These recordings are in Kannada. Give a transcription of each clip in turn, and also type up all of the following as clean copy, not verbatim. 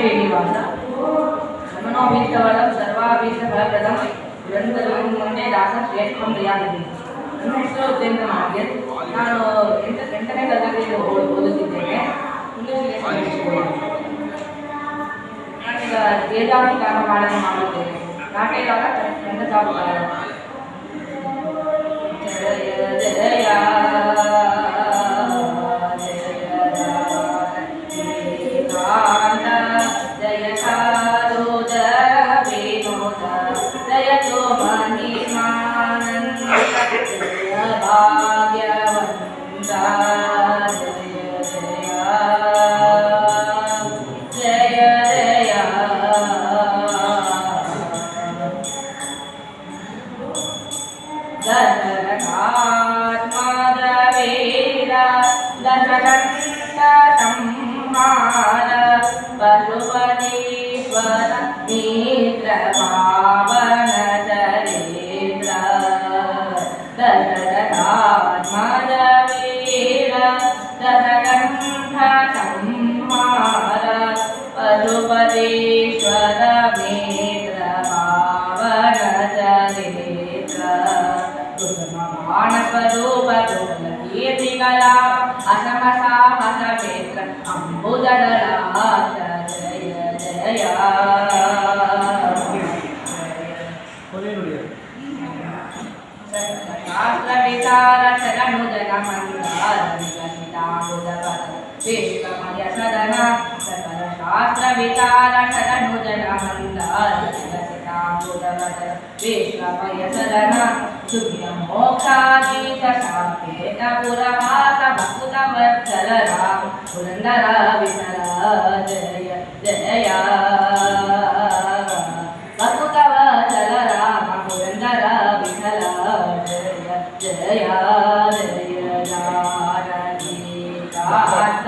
ಶ್ರೀನಿವಾಸ ಮನೋಭೀಷ್ಟವರಂ ಸರ್ವಾಭೀಷ್ಟಫಲಪ್ರದಂ ಗ್ರಂಥದಂ ಒಂದೇ ದಾಸ ಶ್ರೇಷ್ಠಂ ಪ್ರಿಯಾಗತಿ. ನನ್ನ ಹೆಸರು ಉಪೇಂದ್ರ ಮಾರ್ಗೆಲ್. ನಾನು 8ನೇ ತರಗತಿಯಲ್ಲಿ ಓದುತ್ತಿದ್ದೇನೆ. ಇಂಗ್ಲಿಷ್ ನಾನೀಗ ವೇದಾಂತಿ ಕರ್ಮಗಳನ್ನು ಮಾಡುತ್ತೇನೆ. ನಾಟಕದಾಗ ಗ್ರಂಥಸಾಗುತ್ತಾರೆ. ಜಯ ಜಯ जय साधु जय विनोद जय तो महिमानंद जय भाग्यवंत जय जय दशरथात्मजवीर दशकण्ठ संहार पशुपतीश्वर मित्र पावन चरित्र दशरथात्मजवीर दशकण्ठ संहार पशुपतीश्वर मित्र पावन चरित्र बाणस्वरूप कीर्तिकला असमसाहस क्षेत्र अम्बुदडलाक्ष जय जय शास्त्रविचार शरणुजन मंदार विकसिताम्बुदपद विश्वमय सदन सकल शास्त्रविचार शरणुजन मंदार विकसिताम्बुदपद विश्वमय सदन मोक्षाधीश साकेत पुरवास भक्तवत्सल राम पुरंदर विठल जय जय भक्तवत्सल राम पुरंदर विठल जय जय जय जानकी दास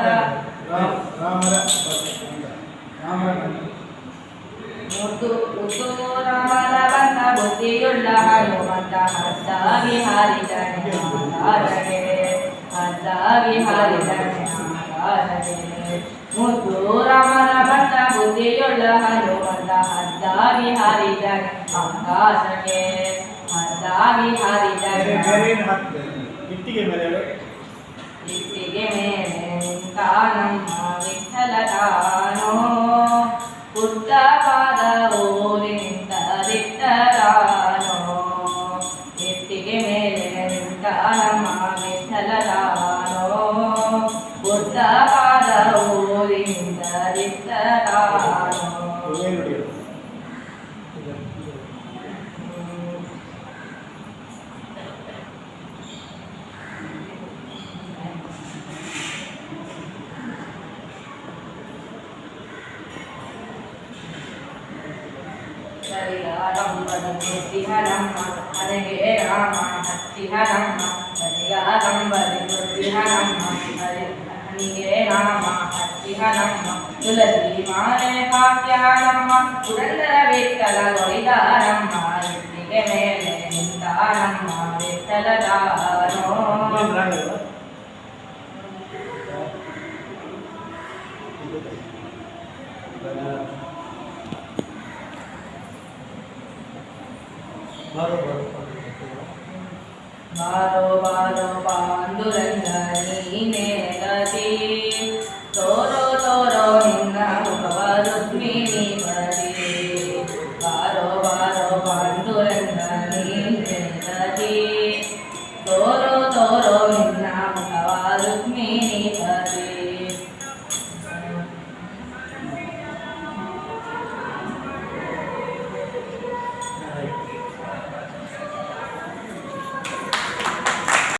ರಾಮನ ಬುದ್ಧಿಯುಳ್ಳ ಹನುಮಂತ ಹದ್ದ ವಿಹಾರಿ ಜನಾಧಾರಗೆ ಹದ್ದ ವಿಹಾರಿ ಜನಾಧಾರಗೆ ಮುದ್ದು ರಾಮನ ಬಂದ ಬುದ್ಧಿಯುಳ್ಳ ಹನುಮಂತ ಹದ್ದ ವಿಹಾರಿ ಜನ ಆಕಾಶಕ್ಕೆ ಹದ್ದ ವಿಹಾರಿ ಜನ ಇಟ್ಟಿಗೆ ಮೇಲೆ ನಿಂತ ನಮ್ಮ ವಿಠಲ ತಾನೋ ಪುಟ್ಟ ಪಾದ ಊರಿನಿಂದ ದಿಟ್ಟರಾನೋ ಎತ್ತಿಗೆ ಮೇಲೆ ನಿಂತ ನಮ್ಮ ವಿಠಲರಾನೋ ಪುಟ್ಟ ಪಾದ ಊರಿನಿಂದ ದಿಟ್ಟರಾನೋ ಹತ್ತಿಹರಮ್ಮ ಹರಗೆ ರಾಮ ಹತ್ತಿಹರಮ್ಮ ಹರಿಯಾರಂಬರಿ ಬುದ್ಧಿಹರಮ್ಮ ಹನಿಗೆ ರಾಮ ಹತ್ತಿಹರಮ್ಮ ತುಳಸಿ ಮಾಲೆ ಹಾಕ್ಯಾರಮ್ಮ ಪುರಂದರ ವಿಠಲ ಗೊಳಿದಾರಮ್ಮ ಎತ್ತಿಗೆ ಮೇಲೆ ನಿಂತಾರಮ್ಮ ವಿಠಲದಾನೋ ಬಾರೋ ಬಾರೋ ಬಾಂಧುರಂಗ